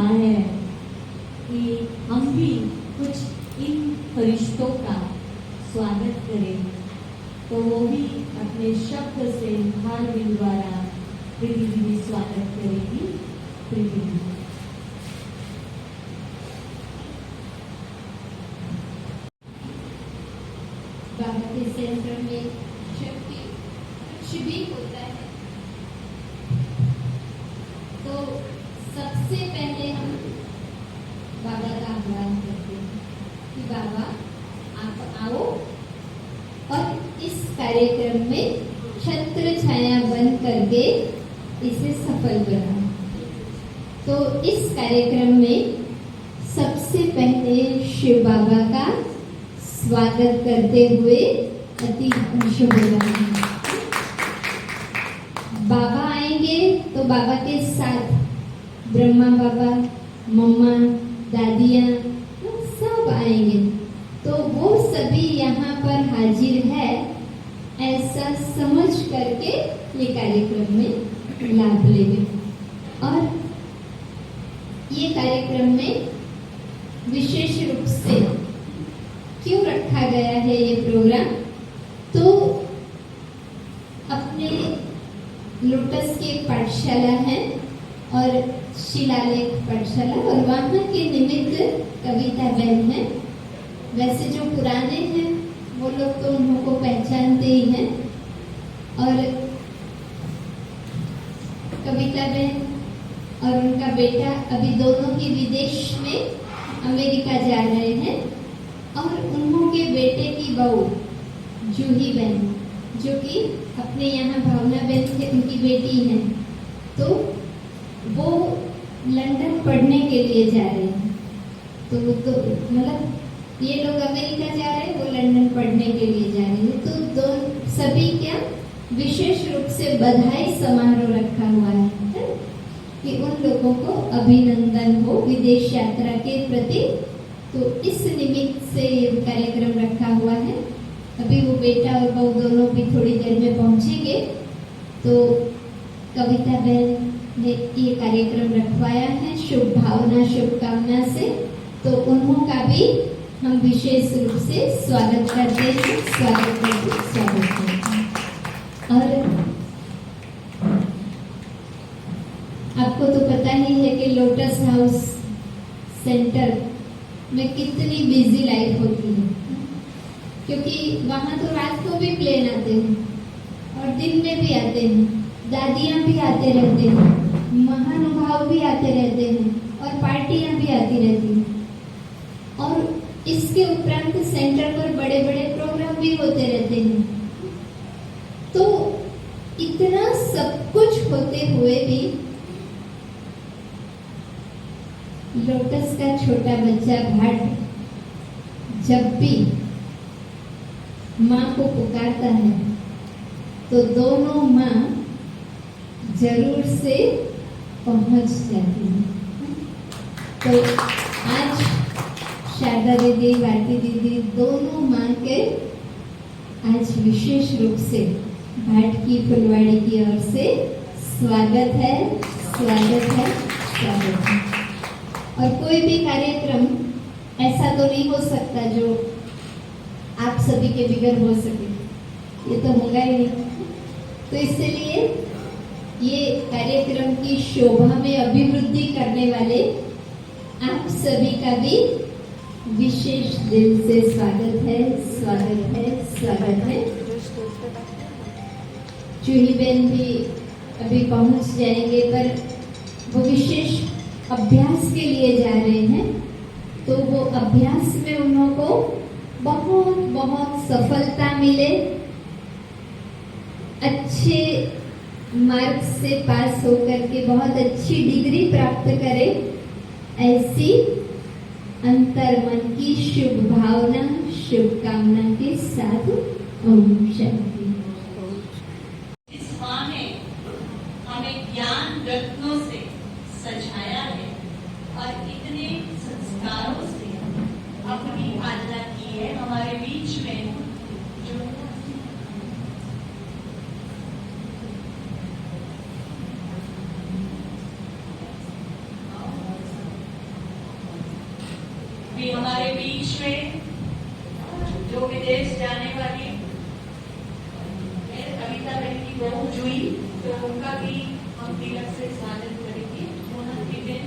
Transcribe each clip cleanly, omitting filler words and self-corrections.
कहा है कि हम भी कुछ इन फरिश्तों का स्वागत करें, तो वो भी अपने शब्द से हार्दिक द्वारा पृथ्वी स्वागत करेगी। पृथ्वी बाबा के सेंटर में शक्ति कुछ भी होता है तो सबसे पहले हम बाबा का आह्वान करते हैं कि बाबा आप आओ और इस कार्यक्रम में छत्र छाया बन करके इसे सफल बनाओ। तो इस कार्यक्रम में सबसे पहले शिव बाबा का स्वागत करते हुए अति शुभ बाबा आएंगे तो बाबा के साथ ब्रह्मा बाबा, मम्मा, दादियाँ सब आएंगे, तो वो सभी यहाँ पर हाजिर है ऐसा समझ करके ये कार्यक्रम में लाभ लेंगे। और ये कार्यक्रम में विशेष रूप से क्यों रखा गया है ये प्रोग्राम, तो अपने लोटस की एक पाठशाला है और शिलालेख पाठशाला, और वहाँ के निमित्त कविता बहन है। वैसे जो पुराने हैं वो लोग तो उनको पहचानते ही हैं, और कविता बहन और उनका बेटा अभी दोनों ही विदेश में अमेरिका जा रहे हैं, और उनके बेटे की बहू जूही बहन जो कि अपने यहाँ भावना बहन से उनकी बेटी है, तो वो लंदन पढ़ने के लिए जा रहे हैं। तो मतलब ये लोग अमेरिका जा रहे हैं, वो लंदन पढ़ने के लिए जा रहे हैं। तो दो सभी क्या विशेष रूप से बधाई समारोह रखा हुआ है कि उन लोगों को अभिनंदन हो विदेश यात्रा के प्रति। तो इस निमित्त से ये कार्यक्रम रखा हुआ है। अभी वो बेटा और बहू दोनों भी थोड़ी देर में पहुंचेंगे। तो कविता बहन ने ये कार्यक्रम रखवाया है शुभ भावना शुभकामना से, तो उन्हों का भी हम विशेष रूप से स्वागत करते हैं, स्वागत करते हैं। और आपको तो पता ही है कि लोटस हाउस सेंटर में कितनी बिजी लाइफ होती है, क्योंकि वहाँ तो रात को भी प्लेन आते हैं और दिन में भी आते हैं, दादियाँ भी आते रहते हैं, महानुभाव भी आते रहते हैं और पार्टियाँ भी आती रहती हैं। और इसके उपरांत सेंटर पर बड़े बड़े प्रोग्राम भी होते रहते हैं। तो इतना सब कुछ होते हुए भी लोटस का छोटा बच्चा भाट जब भी माँ को पुकारता है तो दोनों माँ जरूर से पहुंच जाती है। तो आज शारदा दीदी, भारती दीदी दोनों माँ के आज विशेष रूप से भाट की फुलवाड़ी की ओर से स्वागत है, स्वागत है, स्वागत है। और कोई भी कार्यक्रम ऐसा तो नहीं हो सकता जो आप सभी के बिगड़ हो सके, ये तो होगा ही नहीं। तो इसलिए ये कार्यक्रम की शोभा में अभिवृद्धि करने वाले आप सभी का भी विशेष दिल से स्वागत है, स्वागत है, स्वागत है। जूही बहन भी अभी पहुंच जाएंगे, पर वो विशेष अभ्यास के लिए जा रहे हैं, तो वो अभ्यास में उन्हों को बहुत बहुत सफलता मिले, अच्छे मार्क्स से पास होकर के बहुत अच्छी डिग्री प्राप्त करे, ऐसी अंतर्मन की शुभ भावना शुभकामना के साथ ओम शांति। इस माँ ने हमें ज्ञान रत्नों से सजाया है और इतने संस्कारों से अपनी आज्ञा की है। हमारे बीच में जो अभी हमारे बीच में जो विदेश जाने वाली कविता बहन की बहू जुई, तो उनका भी हम तिलक से स्वागत करेंगे। मोहंती बहन,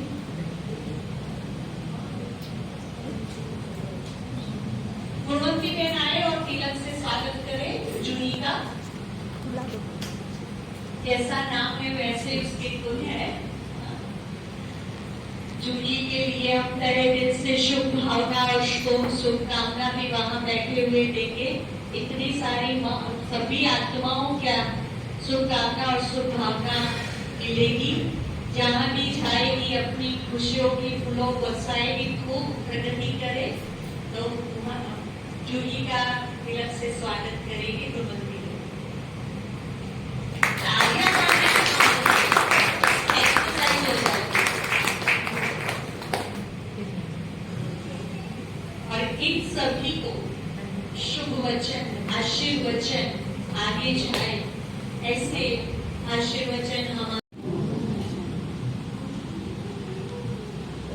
गुणवंती बहन आए और तिलक से स्वागत करें जुई का। जैसा नाम है वैसे उसके गुण है। जुई के लिए हम तहे दिल से शुभ भावना और शुभकामना भी वहां बैठे हुए देंगे। इतनी सारी सभी आत्माओं क्या शुभकामना और शुभ भावना मिलेगी। जहां भी जाएगी अपनी खुशियों की फूलों बरसाएगी, खूब प्रगति करे। तो जुई का तिलक से स्वागत करेंगे। गुणवंती और इन सभी को शुभ वचन आशीर्वचन आगे जाए, ऐसे आशीर्वचन हम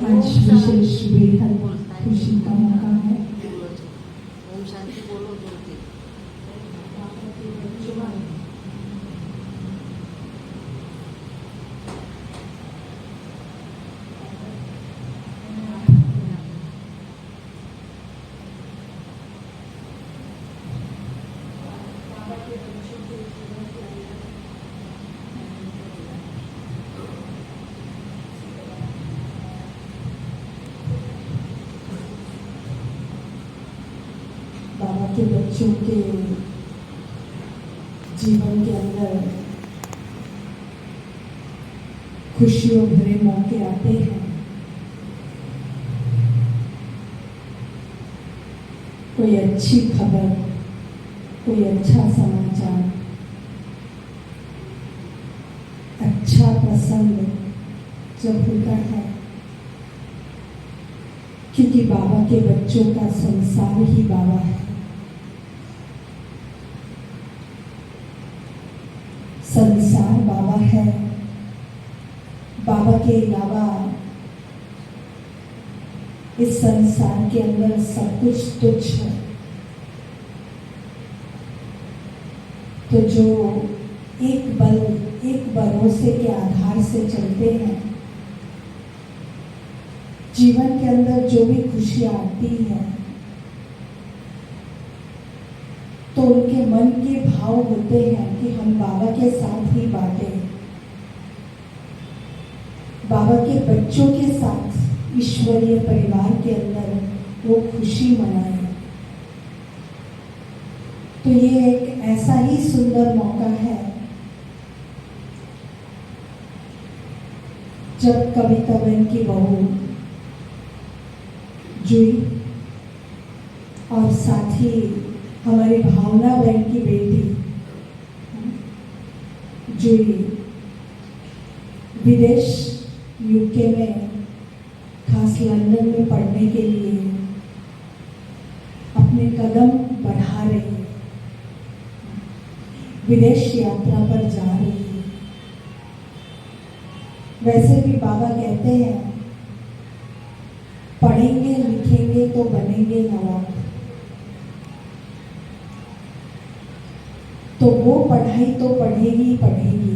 आज विशेष बेहद खुशी का मौका है। ओम शांति बोलो जोरती। बाबा के बच्चों के जीवन के अंदर खुशियों भरे मौके आते हैं। कोई अच्छी खबर, कोई अच्छा समाचार, अच्छा प्रसंग जब होता है, क्योंकि बाबा के बच्चों का संसार ही बाबा है। संसार बाबा है। बाबा के अलावा इस संसार के अंदर सब कुछ तुच्छ है। तो जो एक भरोसे के आधार से चलते हैं, जीवन के अंदर जो भी खुशियां आती है, तो उनके मन के भाव होते हैं कि हम बाबा के साथ ही बांटें, बाबा के बच्चों के साथ ईश्वरीय परिवार के अंदर वो खुशी मनाएं। तो ये एक ऐसा ही सुंदर मौका है जब कविता बहन की बहू जुई और साथ ही हमारी भावना बहन की बेटी जुई विदेश यूके में, खास लंदन में पढ़ने के लिए अपने कदम बढ़ा रही है, विदेश यात्रा पर जा रही है। वैसे भी बाबा कहते हैं, पढ़ेंगे लिखेंगे तो बनेंगे नवाब। तो वो पढ़ाई तो पढ़ेगी पढ़ेगी,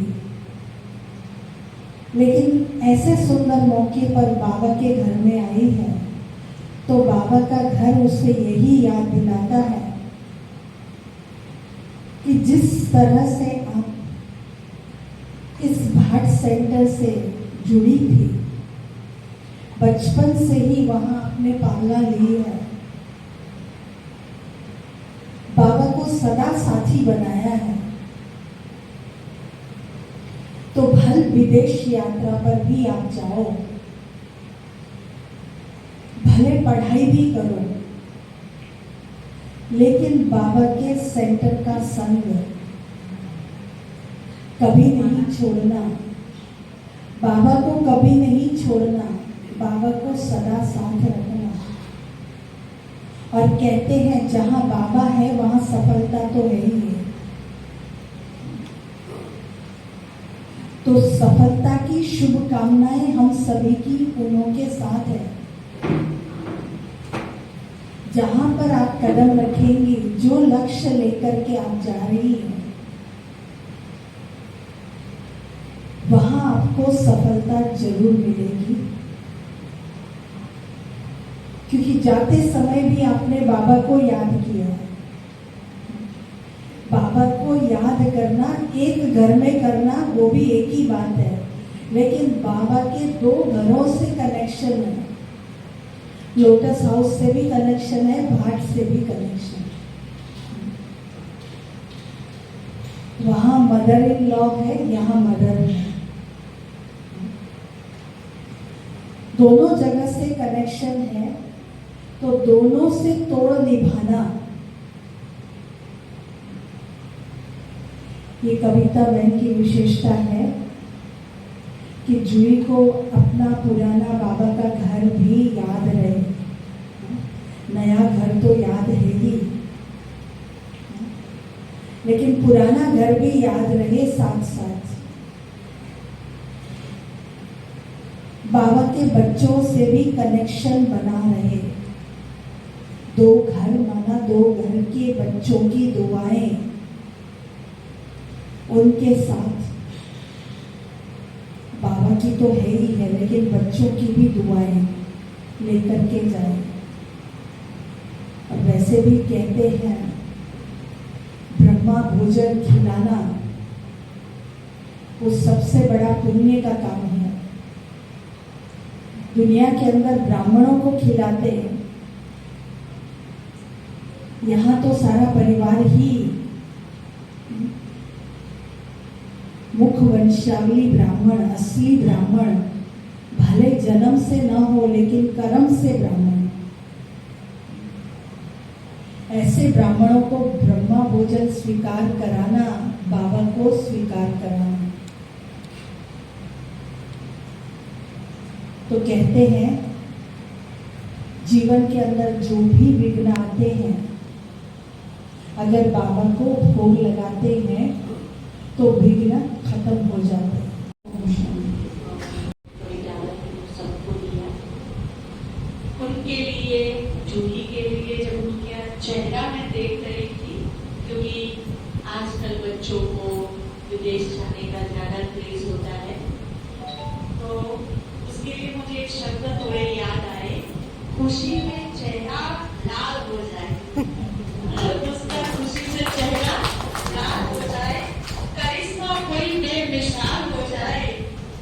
लेकिन ऐसे सुंदर मौके पर बाबा के घर में आई है, तो बाबा का घर उसे यही याद दिलाता है कि जिस तरह से आप इस भाट सेंटर से जुड़ी थी, बचपन से ही वहां आपने पालना ली है, बाबा को सदा साथी बनाया है, तो भल विदेश यात्रा पर भी आप जाओ, भले पढ़ाई भी करो, लेकिन बाबा के सेंटर का संग कभी नहीं छोड़ना, बाबा को कभी नहीं छोड़ना, बाबा को सदा साथ रखना। और कहते हैं जहां बाबा है वहां सफलता तो है ही है। तो सफलता की शुभकामनाएं हम सभी की उनके साथ है। जहां पर आप कदम रखेंगी, जो लक्ष्य लेकर के आप जा रही हैं, वहां आपको सफलता जरूर मिलेगी। क्योंकि जाते समय भी आपने बाबा को याद किया है। बाबा को याद करना, एक घर में करना, वो भी एक ही बात है, लेकिन बाबा के 2 घरों से कनेक्शन है। लोटस हाउस से भी कनेक्शन है, भाट से भी कनेक्शन है। वहां मदर इन लॉ है, यहाँ मदर है। दोनों जगह से कनेक्शन है, तो दोनों से तोड़ निभाना। ये कविता बहन की विशेषता है कि जूही को अपना पुराना बाबा का घर भी याद रहे। नया घर तो याद है ही, लेकिन पुराना घर भी याद रहे साथ साथ। बाबा के बच्चों से भी कनेक्शन बना रहे। 2 घर माना 2 घर के बच्चों की दुआएं उनके साथ। बाबा की तो है ही है, लेकिन बच्चों की भी दुआएं लेकर के जाए। और वैसे भी कहते हैं ब्रह्मा भोजन खिलाना वो सबसे बड़ा पुण्य का काम है। दुनिया के अंदर ब्राह्मणों को खिलाते हैं, यहाँ तो सारा परिवार ही मुख वंशावली ब्राह्मण, असली ब्राह्मण, भले जन्म से न हो लेकिन कर्म से ब्राह्मण। ऐसे ब्राह्मणों को ब्रह्मा भोजन स्वीकार कराना, बाबा को स्वीकार कराना। तो कहते हैं जीवन के अंदर जो भी विघ्न आते हैं, अगर बाबा को भोग लगाते हैं तो विघ्न खत्म हो जाते हैं। सबको दिया उनके लिए, जूही के लिए। जब उनका चेहरा मैं देख रही थी, क्योंकि आजकल बच्चों को विदेश जाने का ज्यादा क्रेज होता है, तो उसके लिए मुझे एक शब्द थोड़े याद आए, खुशी में चेहरा लाल हो जाए। उसका खुशी से चेहरा लाल हो जाए, करिश्मा कोई बेमिसाल हो जाए,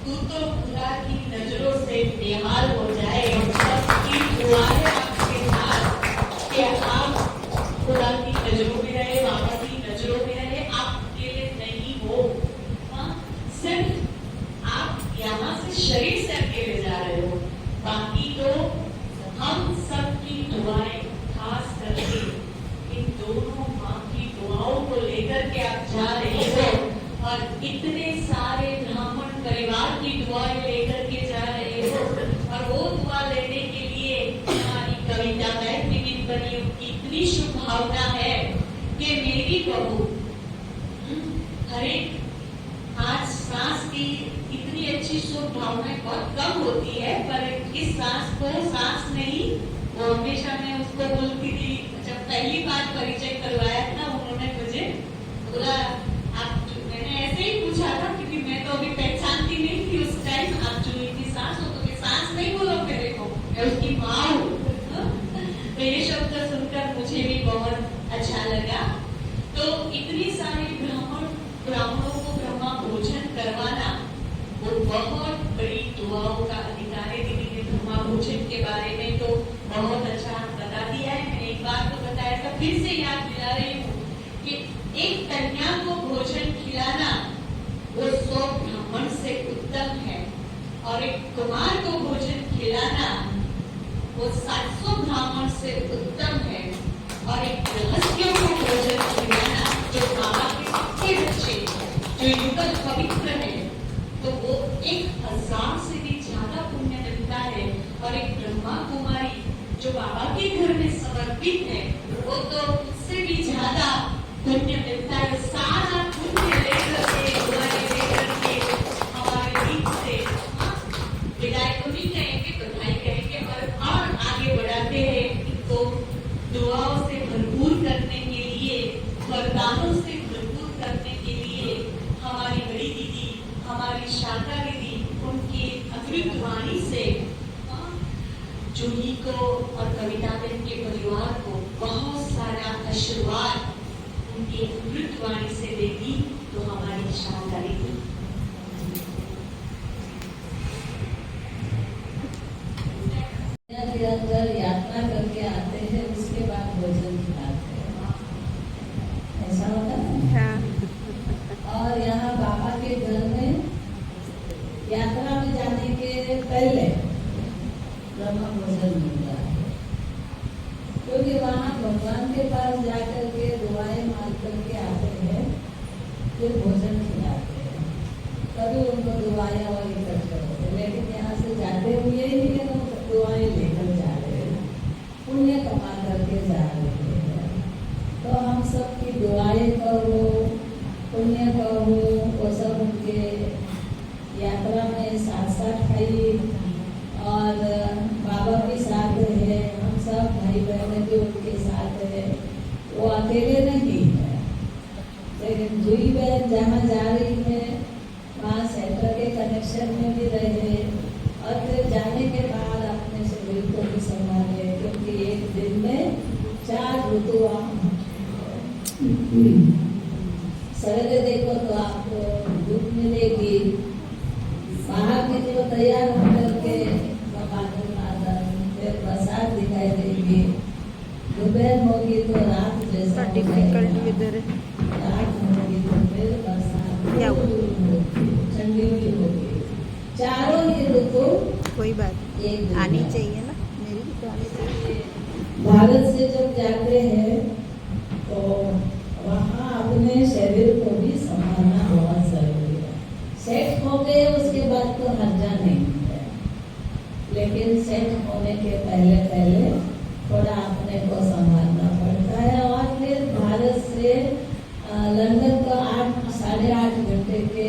तू तो खुदा की नजरों से बेहाल हो जाए। सबकी दुआएं आपके साथ कि आप खुदा की नजरों में रहे, बाबा की नजरों में रहे, आप अकेले नहीं हो। हाँ, सिर्फ आप यहाँ से शरीर से अकेले जा रहे हो, बाकी तो हम सबकी दुआएं, खास करके इन दोनों माँ की दुआओं को लेकर के आप जा रहे हो, और इतने सारे ब्राह्मण परिवार की दुआएं लेकर के जा रहे हो। और वो दुआ लेने के लिए हमारी कविता बहन निमित्त बनी, उनकी इतनी शुभ भावना है कि मेरी बहू हरे आज सांस की इतनी अच्छी शुभ भावनाएं बहुत कम होती है, पर इस सांस को सांस नहीं, वो हमेशा मैं उसको बोलती थी। जब पहली बार परिचय करवाया था उन्होंने मुझे बोला, आप, मैंने ऐसे ही पूछा था क्योंकि मैं तो अभी पहचानती नहीं थी उस टाइम, आप जूही की सास हो, तो सांस नहीं बोलो मेरे को, मैं उसकी माँ हूँ। तो ये शब्द सुनकर मुझे भी बहुत अच्छा लगा। तो इतनी सारी ब्राह्मणों को ब्रह्मा भोजन करवाना वो बहुत बड़ी दुआओं का अधिकार है। दीदी ने ब्रह्मा भोजन के बारे में तो बहुत अच्छा बता दिया है, मैंने एक बार तो बताया था, फिर से याद दिला रही हूँ कि एक कन्या को भोजन खिलाना वो 100 ब्राह्मण से उत्तम है, और एक कुमार को भोजन खिलाना वो 700 ब्राह्मण से उत्तम है, और एक गृहस्थियों को भोजन खिलाना जो बाबा के सबके बच्चे जो युगल पवित्र है, तो वो 1000 से भी ज्यादा पुण्य मिलता है। और एक ब्रह्मा कुमारी जो बाबा के घर में समर्पित है, वो तो उससे भी ज्यादा पुण्य मिलता है। सारा पुण्य लेकर के हमारे बीच से विदाई तो नहीं कहेंगे, बधाई कहेंगे और आगे बढ़ाते हैं इनको संस्कारों से भरपूर करने के लिए हमारी बड़ी दीदी, हमारी शारदा दीदी, उनकी अमृत वाणी से जूही को और कविताबेन के परिवार को बहुत सारा आशीर्वाद उनकी अमृत वाणी से देगी। तो हमारी शारदा दीदी के अंदर यात्रा करके आते हैं, उसके बाद भोजन खिलाते हैं, ऐसा होता है। और यहाँ बाबा के घर में यात्रा में जाने के पहले ब्रह्म भोजन मिलता है, क्योंकि वहाँ भगवान के पास जाकर के दुआएं मांग करके आते हैं, फिर भोजन खिलाते हैं, तभी उनको दुआएं और इकट्ठे होते हैं। लेकिन यहाँ से जाते हुए ही दुआएं लेकर जा रहे हैं, पुण्य कमा करके जा रहे हैं। तो हम सब की दुआएं कहो, पुण्य कहो, वो सब उनके यात्रा में साथ साथ आई। और बाबा भी साथ है, हम सब भाई बहन भी उनके साथ है, वो अकेले नहीं है। लेकिन जूही बहन जहाँ जा रही है वहाँ सेंटर के कनेक्शन में भी रहे और फिर जाने के बाद अपने शरीर को भी संभाले, क्योंकि एक दिन में 4 ऋतु सवेरे देखो तो आपको धूप मिलेगी, बाहर के जो तैयार होकर के बादल बादल, फिर बरसात दिखाई देगी, दोपहर होगी तो रात जैसा डिफिकल्टी इधर रात होगी तो फिर बरसात ठंडी भी होगी। चारों ही ऋतु कोई बात एक आनी चाहिए ना, मेरी भी तो आनी चाहिए। भारत से जब जाते हैं तो वहाँ अपने शरीर को भी संभालना बहुत जरूरी है। सेट हो गए उसके बाद तो हर्जा नहीं है, लेकिन सेट होने के पहले पहले थोड़ा अपने को संभालना पड़ता है। और फिर भारत से लंदन को 8 साढ़े 8 घंटे के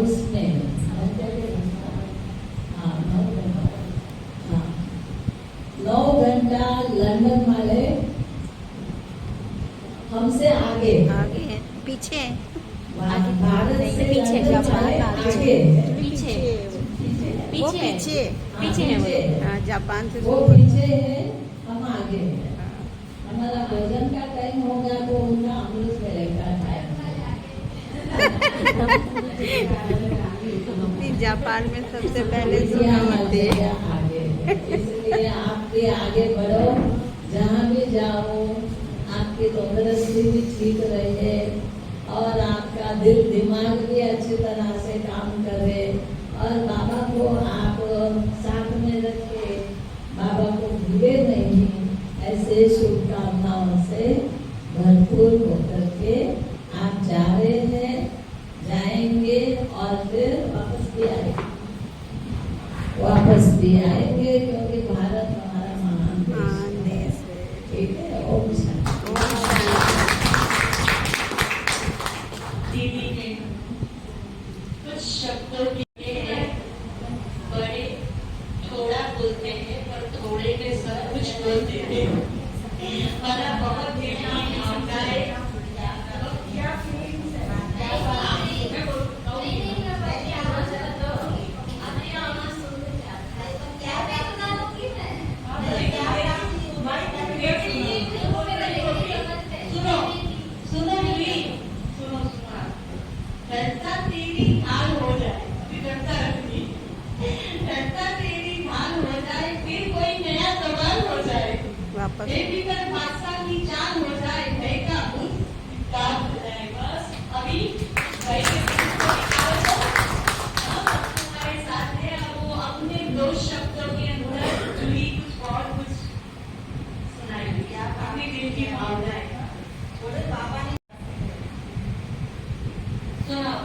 उसमें 9 घंटा लंदन वाले हमसे आगे हैं पीछे हैं। भारत से पीछे, लंदन वाले आगे पीछे वो पीछे पीछे है वो। हाँ, जापान से वो पीछे है, हम आगे हैं। हमारा भोजन का टाइम होगा तो उनका अमृत वेले का टाइम। जापान में सबसे पहले इसलिए सुना होते हैं। आगे, इसलिए आपके आगे बढ़ो, जहाँ भी जाओ आपकी तंदुरुस्ती भी ठीक रहे और आपका दिल दिमाग भी अच्छी तरह से काम करे और बाबा को आप साथ में रखे, बाबा को भूले नहीं। ऐसे शुभकामनाओं से भरपूर होकर के आप जा रहे हैं, जाएंगे और फिर वापस भी आएंगे, क्योंकि भारत हमारा महान देश है। ठीक है, ओम शांति। दीदी ने कुछ शब्दों के हैं, बड़े थोड़ा बोलते हैं पर थोड़े में सब कुछ बोल देते हैं। हमारा बहुत मीठी भावनाएं क्या फीलिंग्स है। डरता तेरी ढाल हो जाए, अभी डरता रखनी, डरता तेरी ढाल हो जाए, फिर कोई नया सवाल हो जाए, वापस बेफिक्र बादशाह की जान हो जाए, भय का भूत काल हो जाए। बस अभी भय के भूत को निकाल दो, हम तुम्हारे साथ हैं। अब वो अपने 2 शब्दों के अंदर जुड़ी कुछ और कुछ सुनाएंगे, क्या अपने दिल की भावनाएं बोले बाबा ने सुनाओ।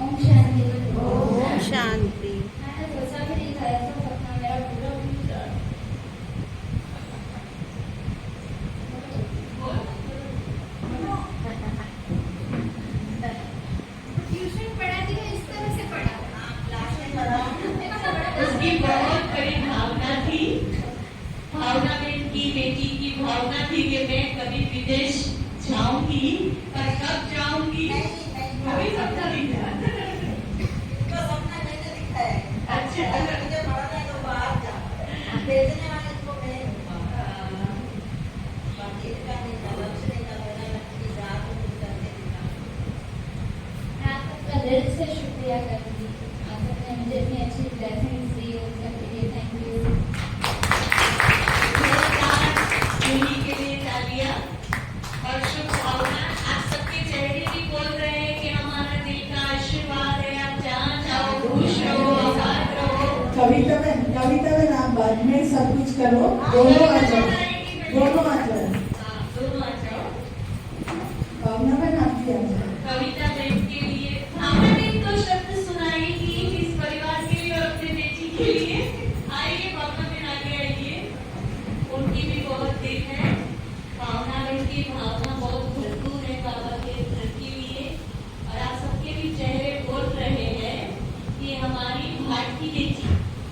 ओम शांति। ओम शांति। मैंने सोचा भी नहीं था ऐसा सपना मेरा पूरा होगा। ट्यूशन पढ़ाती हूँ, इस तरह से पढ़ा। उसकी बहुत बड़ी भावना थी, भावना में की बेटी की भावना थी कि मैं कभी विदेश जाऊंगी, पर कब जाऊंगी अभी सपना दिखा। अच्छा, मैं आप सबका दिल से शुक्रिया करूंगी। आप सबने मुझे इतनी अच्छी ब्लेसिंग्स दी, उन सबके लिए थैंक यू। उन्हीं के लिए तालियां और शुभकामना। आप सबके चेहरे भी बोल रहे हैं कि हमारा दिल का आशीर्वाद है। आप जहाँ जाओ खुश रहो, आबाद रहो। कविता बहन आप बाद में सब कुछ करो, दोनों आ जाओ, दोनों आ जाओ। हाँ, दोनों आ जाओ। भावना बहन आप भी आ जाओ। कविता बहन के लिए भावना बहन दो शब्द सुनाएगी इस परिवार के लिए और अपने बेटी के लिए। आइए भावना बहन आगे आइए, उनकी भी बहुत दिल है। भावना बहन की भावना बहुत भरपूर है बाबा के घर के लिए, और आप सबके भी चेहरे बोल रहे हैं कि हमारी भारती बेटी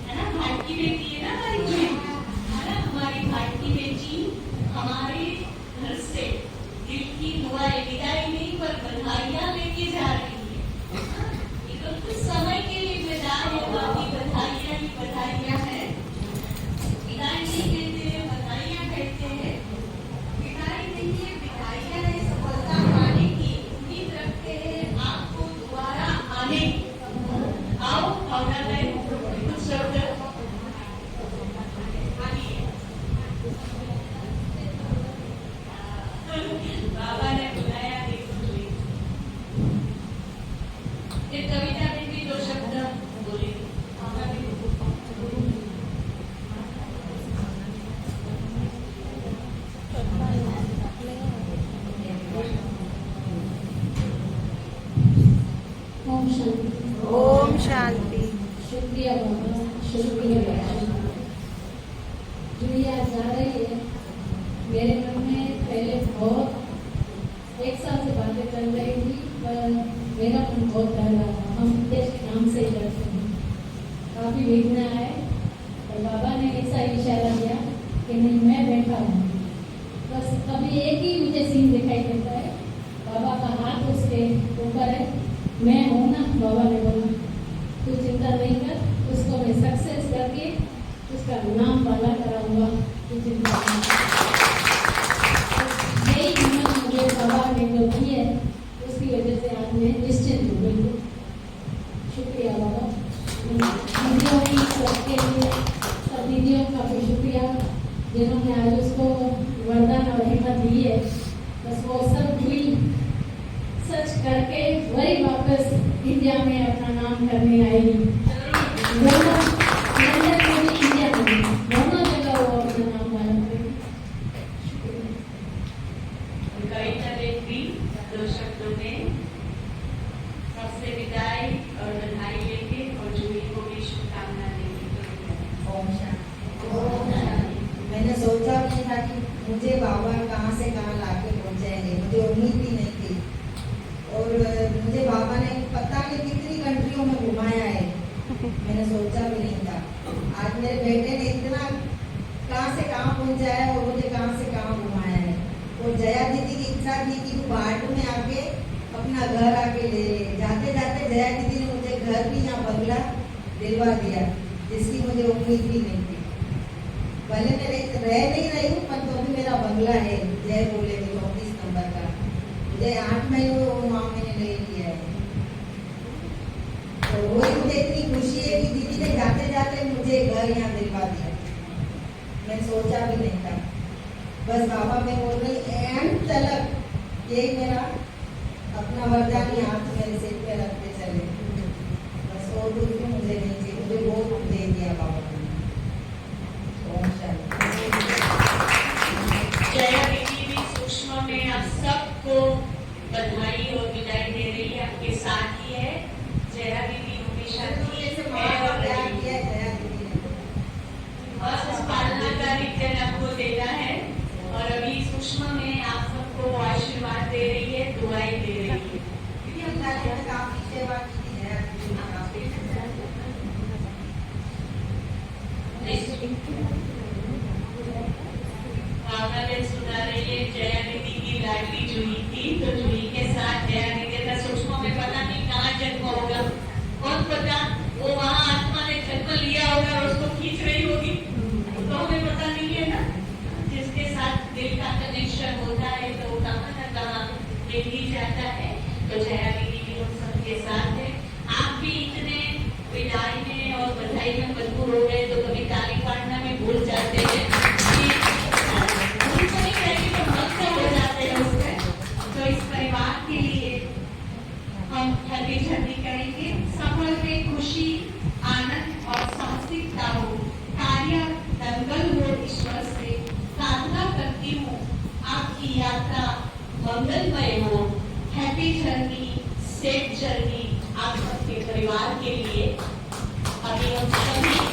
है ना, भारती बेटी है ना हमारी बहन, है ना हमारी भारती बेटी हमारे घर से दिल की दुआएं, विदाई नहीं पर बधाइयां लेके जा रही है। ये तो कुछ समय के लिए विदा है, बाकी बधाइयां ही बधाइयां हैं। विदाई नहीं कहते हैं, बधाइयां कहते हैं। विदाई नहीं है, बधाइयां है सफलता पाने की। उम्मीद रखते हैं आपको दोबारा आने की। आओ भावना बहन कुछ शब्द बाबा ने बुलाया, देखो फिर कविता में भी दो शब्द बोले। ओम शांति। ओम शांति। शुक्रिया बाबा, शुक्रिया बाबा। जो ये आज जा रही है, मेरे मन में पहले बहुत एक साल से बातें कर रही थी, पर मेरा मन बहुत डर रहा था। हम देश के नाम से ही डरते हैं, काफी विघ्न आए, और बाबा ने ऐसा इशारा दिया कि नहीं, मैं बैठा हूँ। बस कभी एक ही मुझे सीन दिखाई देता है, बाबा का हाथ उसके ऊपर है, मैं हूँ ना। बाबा ने बोला तू चिंता नहीं कर, उसको मैं सक्सेस करके उसका नाम वाला कराऊंगा, तू चिंता नहीं कर। यही हिम्मत मुझे बाबा ने जो दी है, उसकी वजह से आज मैं निश्चिंत हूँ। बिल्कुल शुक्रिया बाबा। दीदियों की सबके लिए, सब दीदियों का भी शुक्रिया जिन्होंने आज उसको वरदान और हिम्मत दी है। बस वो सब हुई सच करके वही वापस इंडिया में अपना नाम करने आएगी। दोनों लंदन में भी, इंडिया में भी, दोनों जगह वो अपना नाम वाला करेगी। कविता बहन भी दो शब्दों में सबसे विदाई और बधाई लेके और जूही को भी शुभकामना देंगे। ओम शांति। मैंने सोचा भी नहीं था कि मुझे बाबा कहाँ से कहाँ लाके पहुँचाएंगे, मुझे उम्मीद भी नहीं थी। और मुझे बाबा ने पता नहीं कितनी कंट्रियों में घुमाया है, मैंने सोचा भी नहीं था। आज मेरे बेटे ने इतना कहाँ से कहाँ पहुँचाया और मुझे कहाँ से कहाँ घुमाया है। और जया दीदी की इच्छा थी कि वो बाट में आके अपना घर आके ले। जाते जाते जया दीदी ने मुझे घर भी यहाँ बंगला दिलवा दिया, जिसकी मुझे उम्मीद भी नहीं थी। भले मैं रह नहीं रही हूँ, पर तो भी मेरा बंगला है जय बोले 34 नंबर का। मुझे 8 महीने वहाँ मैंने ले लिया है। तो वही मुझे इतनी खुशी है कि दीदी ने जाते जाते मुझे घर यहाँ दिलवा दिया, मैं सोचा भी नहीं था। बस बाबा मैं बोल रही एंड तलक यही मेरा अपना वरदान हाथ मेरे सिर पे रखते चले। बस और कुछ भी मुझे नहीं चाहिए, मुझे बहुत कुछ दे दिया बाबा ने। ओम शांति। जया दीदी भी सूक्ष्म में आप सबको बधाई और विदाई दे रही है, आपके साथ ही है। जया दीदी हमेशा बस पालना का रिटर्न आपको देना है, और अभी सूक्ष्म में आप सबको आशीर्वाद दे रही है, दुआएं दे रही है। काफी सेवा की है। भावना बहन सुना रही है जया दीदी की लाडली जूही थी, तो जूही के साथ जया निकेता सूक्ष्म में पता नहीं कहाँ जन्म होगा, कौन पता वो वहाँ आत्मा ने जन्म लिया होगा और उसको खींच रही होगी, तो हमें पता नहीं है ना। जिसके साथ दिल का कनेक्शन होता है तो वो कहाँ न कहाँ मिल ही जाता है। तो जया दीदी भी हम सबके साथ है। आप भी इतने विदाई में और बधाई में मजबूर हो गए तो कभी ताली पाड़ना में भूल जाते हैं तो मस्त हो जाते हैं उसमें। तो इस परिवार के लिए हम हल्दी झल्दी करेंगे। सफर में खुशी, आनंद और साहसिकता हो, कार्य दंगल हो, ईश्वर से प्रार्थना करती हूँ आपकी यात्रा मंगलमय हो। हैप्पी जर्नी, सेफ जर्नी आप सबके परिवार के लिए। अभी हम सभी